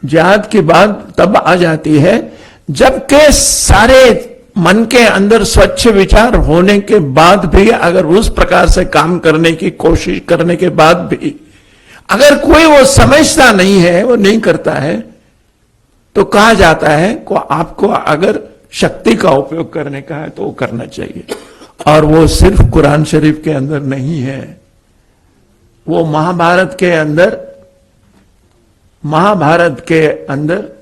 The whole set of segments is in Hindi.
जिहाद की बात तब आ जाती है जबकि सारे मन के अंदर स्वच्छ विचार होने के बाद भी, अगर उस प्रकार से काम करने की कोशिश करने के बाद भी अगर कोई वो समझता नहीं है, वो नहीं करता है, तो कहा जाता है को आपको अगर शक्ति का उपयोग करने का है तो वो करना चाहिए। और वो सिर्फ कुरान शरीफ के अंदर नहीं है, वो महाभारत के अंदर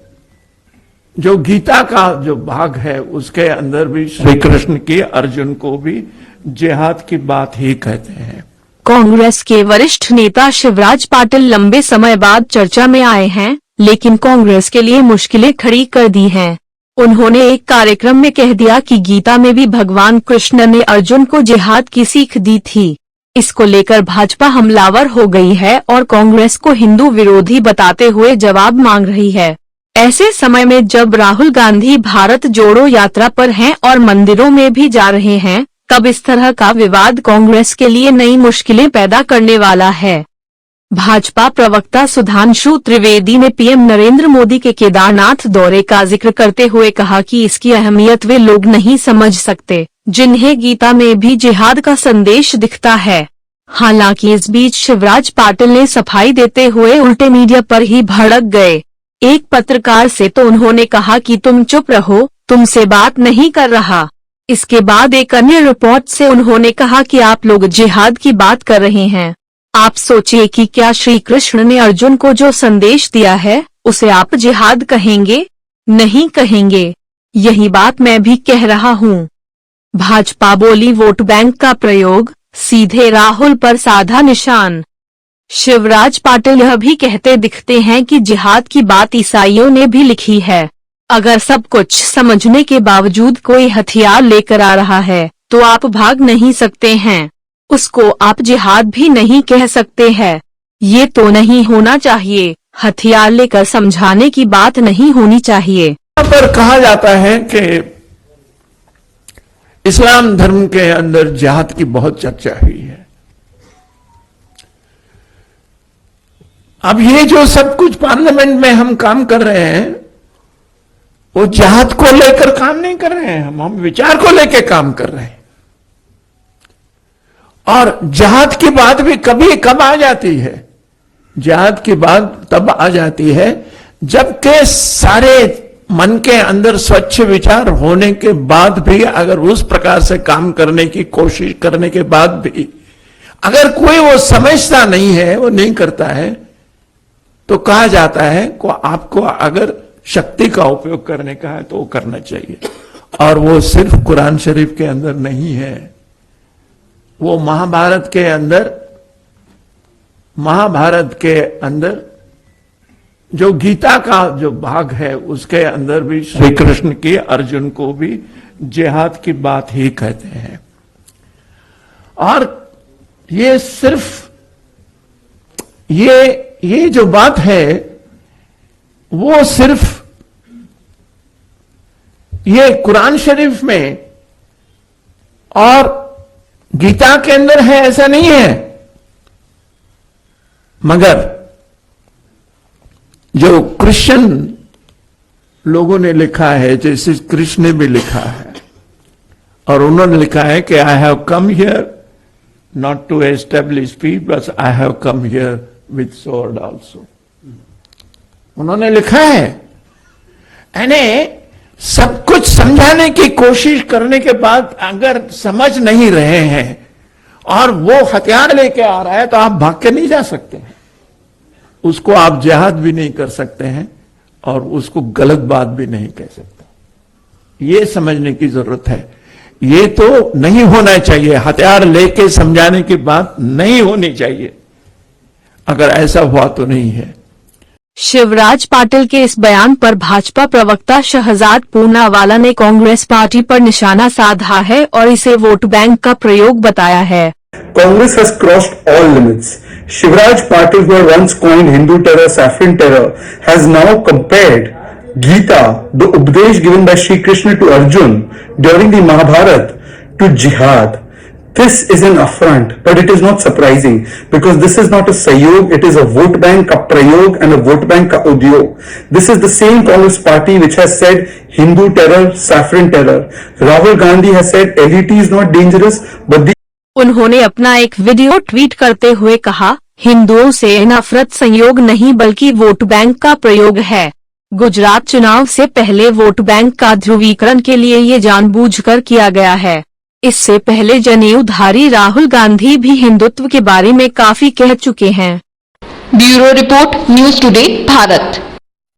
जो गीता का जो भाग है उसके अंदर भी श्री कृष्ण की अर्जुन को भी जिहाद की बात ही कहते हैं। कांग्रेस के वरिष्ठ नेता शिवराज पाटिल लंबे समय बाद चर्चा में आए हैं, लेकिन कांग्रेस के लिए मुश्किलें खड़ी कर दी हैं। उन्होंने एक कार्यक्रम में कह दिया कि गीता में भी भगवान कृष्ण ने अर्जुन को जिहाद की सीख दी थी। इसको लेकर भाजपा हमलावर हो गई है और कांग्रेस को हिंदू विरोधी बताते हुए जवाब मांग रही है। ऐसे समय में जब राहुल गांधी भारत जोड़ो यात्रा पर हैं और मंदिरों में भी जा रहे हैं, तब इस तरह का विवाद कांग्रेस के लिए नई मुश्किलें पैदा करने वाला है। भाजपा प्रवक्ता सुधांशु त्रिवेदी ने पीएम नरेंद्र मोदी के केदारनाथ दौरे का जिक्र करते हुए कहा कि इसकी अहमियत वे लोग नहीं समझ सकते जिन्हें गीता में भी जिहाद का संदेश दिखता है। हालांकि इस बीच शिवराज पाटिल ने सफाई देते हुए उल्टे मीडिया पर ही भड़क गए। एक पत्रकार से तो उन्होंने कहा कि तुम चुप रहो, तुमसे बात नहीं कर रहा। इसके बाद एक अन्य रिपोर्ट से उन्होंने कहा कि आप लोग जिहाद की बात कर रहे हैं। आप सोचिए कि क्या श्री कृष्ण ने अर्जुन को जो संदेश दिया है उसे आप जिहाद कहेंगे? नहीं कहेंगे। यही बात मैं भी कह रहा हूँ। भाजपा बोली वोट बैंक का प्रयोग, सीधे राहुल पर साधा निशान। शिवराज पाटिल यह भी कहते दिखते हैं कि जिहाद की बात ईसाइयों ने भी लिखी है। अगर सब कुछ समझने के बावजूद कोई हथियार लेकर आ रहा है तो आप भाग नहीं सकते हैं, उसको आप जिहाद भी नहीं कह सकते हैं। ये तो नहीं होना चाहिए। हथियार लेकर समझाने की बात नहीं होनी चाहिए। यहाँ पर कहा जाता है कि इस्लाम धर्म के अंदर जिहाद की बहुत चर्चा हुई है। अब ये जो सब कुछ पार्लियामेंट में हम काम कर रहे हैं वो जिहाद को लेकर काम नहीं कर रहे हैं, हम विचार को लेकर काम कर रहे हैं। और जिहाद की बात भी कभी कब आ जाती है? जिहाद की बात तब आ जाती है जबकि सारे मन के अंदर स्वच्छ विचार होने के बाद भी, अगर उस प्रकार से काम करने की कोशिश करने के बाद भी अगर कोई वो समझता नहीं है, वो नहीं करता है, तो कहा जाता है को आपको अगर शक्ति का उपयोग करने का है तो वो करना चाहिए। और वो सिर्फ कुरान शरीफ के अंदर नहीं है, वो महाभारत के अंदर जो गीता का जो भाग है उसके अंदर भी श्री कृष्ण की अर्जुन को भी जिहाद की बात ही कहते हैं। और ये सिर्फ ये जो बात है वो सिर्फ ये कुरान शरीफ में और गीता के अंदर है ऐसा नहीं है, मगर जो क्रिश्चियन लोगों ने लिखा है, जैसे कृष्ण ने भी लिखा है, और उन्होंने लिखा है कि I have come here not to establish peace but I have come here with sword also. उन्होंने लिखा है, यानी सब कुछ समझाने की कोशिश करने के बाद अगर समझ नहीं रहे हैं और वो हथियार लेके आ रहा है तो आप भाग के नहीं जा सकते हैं, उसको आप जिहाद भी नहीं कर सकते हैं और उसको गलत बात भी नहीं कह सकते। ये समझने की जरूरत है। ये तो नहीं होना चाहिए, हथियार लेके समझाने की बात नहीं होनी चाहिए। अगर ऐसा हुआ तो नहीं है। शिवराज पाटिल के इस बयान पर भाजपा प्रवक्ता शहजाद पूनावाला ने कांग्रेस पार्टी पर निशाना साधा है और इसे वोट बैंक का प्रयोग बताया है। Congress has crossed all limits. Shivraj Patil, who had once coined Hindu terror, saffron terror, has now compared Gita, the Updesh given by Shri Krishna to Arjun during the Mahabharata, to jihad. This is an affront, but it is not surprising because this is not a Sahyog, it is a vote bank ka prayog and a vote bank ka udyog. This is the same Congress party which has said Hindu terror, saffron terror. Rahul Gandhi has said LET is not dangerous, but the उन्होंने अपना एक वीडियो ट्वीट करते हुए कहा, हिंदुओं से नफरत संयोग नहीं बल्कि वोट बैंक का प्रयोग है। गुजरात चुनाव से पहले वोट बैंक का ध्रुवीकरण के लिए ये जानबूझकर किया गया है। इससे पहले जनेऊधारी राहुल गांधी भी हिंदुत्व के बारे में काफी कह चुके हैं। Bureau report, news today Bharat.